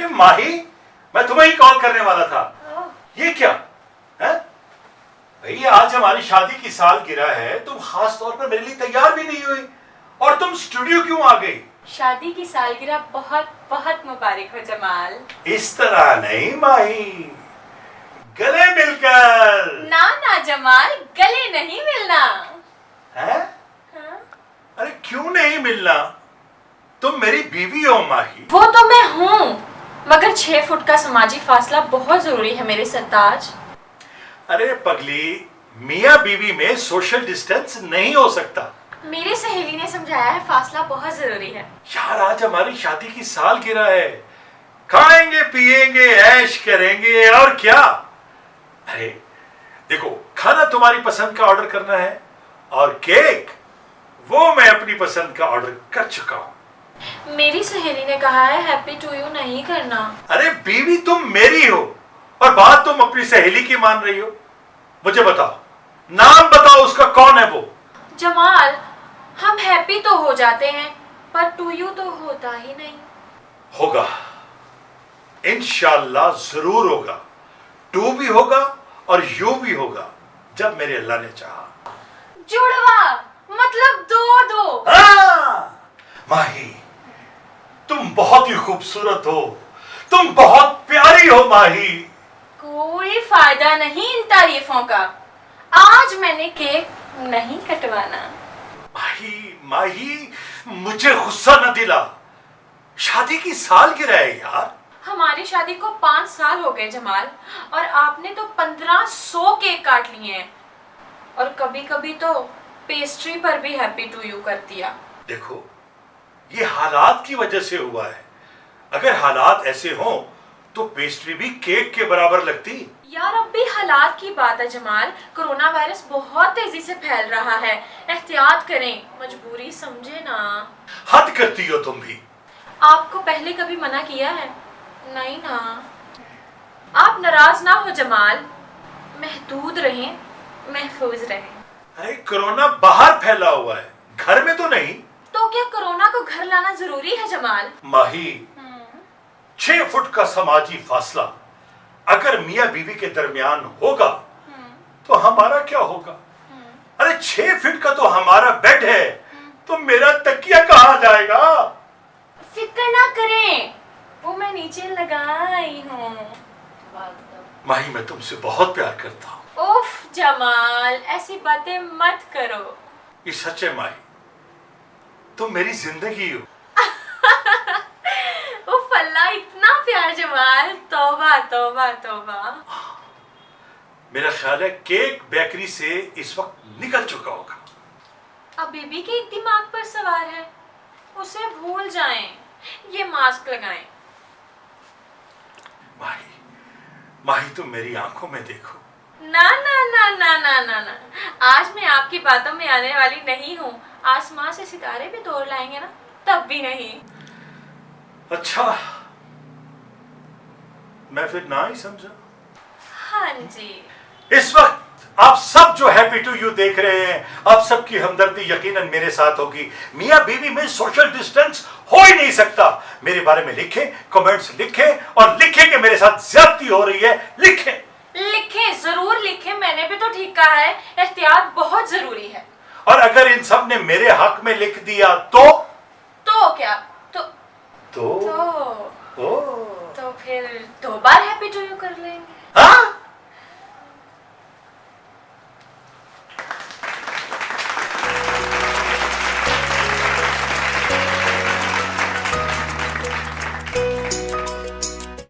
अरे माही, मैं तुम्हें ही कॉल करने वाला था। ये क्या है भैया, आज हमारी शादी की सालगिरह है, तुम खास तौर पर मेरे लिए तैयार भी नहीं हुई और तुम स्टूडियो क्यों आ गई? शादी की सालगिरह बहुत बहुत मुबारक हो जमाल। इस तरह नहीं माही, गले मिलकर। ना ना जमाल, गले नहीं मिलना है? हाँ? अरे क्यों नहीं मिलना, तुम मेरी बीवी हो माही। वो तो मैं हूँ, मगर 6 फुट का समाजी फासला बहुत जरूरी है मेरे सरताज। अरे पगली, मियाँ बीवी में सोशल डिस्टेंस नहीं हो सकता। मेरी सहेली ने समझाया है फासला बहुत जरूरी है। यार आज हमारी शादी की सालगिरह है, खाएंगे पिएंगे ऐश करेंगे और क्या। अरे देखो, खाना तुम्हारी पसंद का ऑर्डर करना है और केक वो मैं अपनी पसंद का ऑर्डर कर चुका हूं। मेरी सहेली ने कहा है हैप्पी टू यू नहीं करना। अरे बीवी तुम मेरी हो और बात तुम अपनी सहेली की मान रही हो। मुझे बताओ, नाम बताओ उसका, कौन है वो? जमाल, हम हैप्पी तो हो जाते हैं पर टू यू तो होता ही नहीं। होगा, इंशाल्लाह जरूर होगा। टू भी होगा और यू भी होगा, जब मेरे अल्लाह ने चाहा। जुड़वा मतलब दो। हाँ, माही तुम बहुत ही खूबसूरत हो, तुम बहुत प्यारी हो माही। कोई फायदा नहीं इन तारीफों का, आज मैंने केक नहीं कटवाना। माही मुझे गुस्सा न दिला, शादी की सालगिरह है यार। हमारी शादी को 5 साल हो गए जमाल, और आपने तो 1500 केक काट लिए हैं, और कभी कभी तो पेस्ट्री पर भी हैप्पी टू यू कर दिया। देखो, ये हालात की वजह से हुआ है। अगर हालात ऐसे हों तो पेस्ट्री भी केक के बराबर लगती। यार अब भी हालात की बात है जमाल, कोरोना वायरस बहुत तेजी से फैल रहा है, एहतियात करें, मजबूरी समझे ना। हद करती हो तुम भी। आपको पहले कभी मना किया है? नहीं ना। आप नाराज ना हो जमाल, महदूद रहें, महफूज रहें। अरे कोरोना बाहर फैला हुआ है, घर में तो नहीं। तो क्या कोरोना को घर लाना जरूरी है जमाल? माही, 6 फुट का समाजी फासला अगर मियाँ बीवी के दरमियान होगा तो हमारा क्या होगा? अरे 6 फीट का तो हमारा बेड है, तो मेरा तकिया कहाँ जाएगा? फिक्र ना करें, वो मैं नीचे लगाई हूँ। माही मैं तुमसे बहुत प्यार करता हूँ। उफ जमाल, ऐसी बातें मत करो। ये सच है माही, तुम मेरी जिंदगी हो। उफ अल्लाह, इतना प्यार जमाल, तौबा तौबा तौबा। मेरा ख्याल है केक बेकरी से इस वक्त निकल चुका होगा। अब बेबी के दिमाग पर सवार है, उसे भूल जाएं, ये मास्क लगाएं। माही तुम मेरी आंखों में देखो। ना ना ना ना ना ना ना, आज मैं आपकी बातों में आने वाली नहीं हूँ। आसमां से सितारे भी तोड़ लाएंगे ना, तब भी नहीं। अच्छा, मैं फिर ना ही समझा। हाँ जी। इस वक्त आप सब जो हैप्पी टू यू देख रहे हैं, आप सबकी हमदर्दी यकीनन मेरे साथ होगी। मियाँ बीवी में सोशल डिस्टेंस हो ही नहीं सकता। मेरे बारे में लिखें, कमेंट्स लिखें और लिखें कि मेरे साथ ज्यादती हो रही है। लिखें लिखें, जरूर लिखें, मैंने भी तो ठीक कहा है, एहतियात बहुत जरूरी है। और अगर इन सब ने मेरे हक में लिख दिया तो क्या? तो तो फिर 2 बार हैप्पी टू यू कर लेंगे।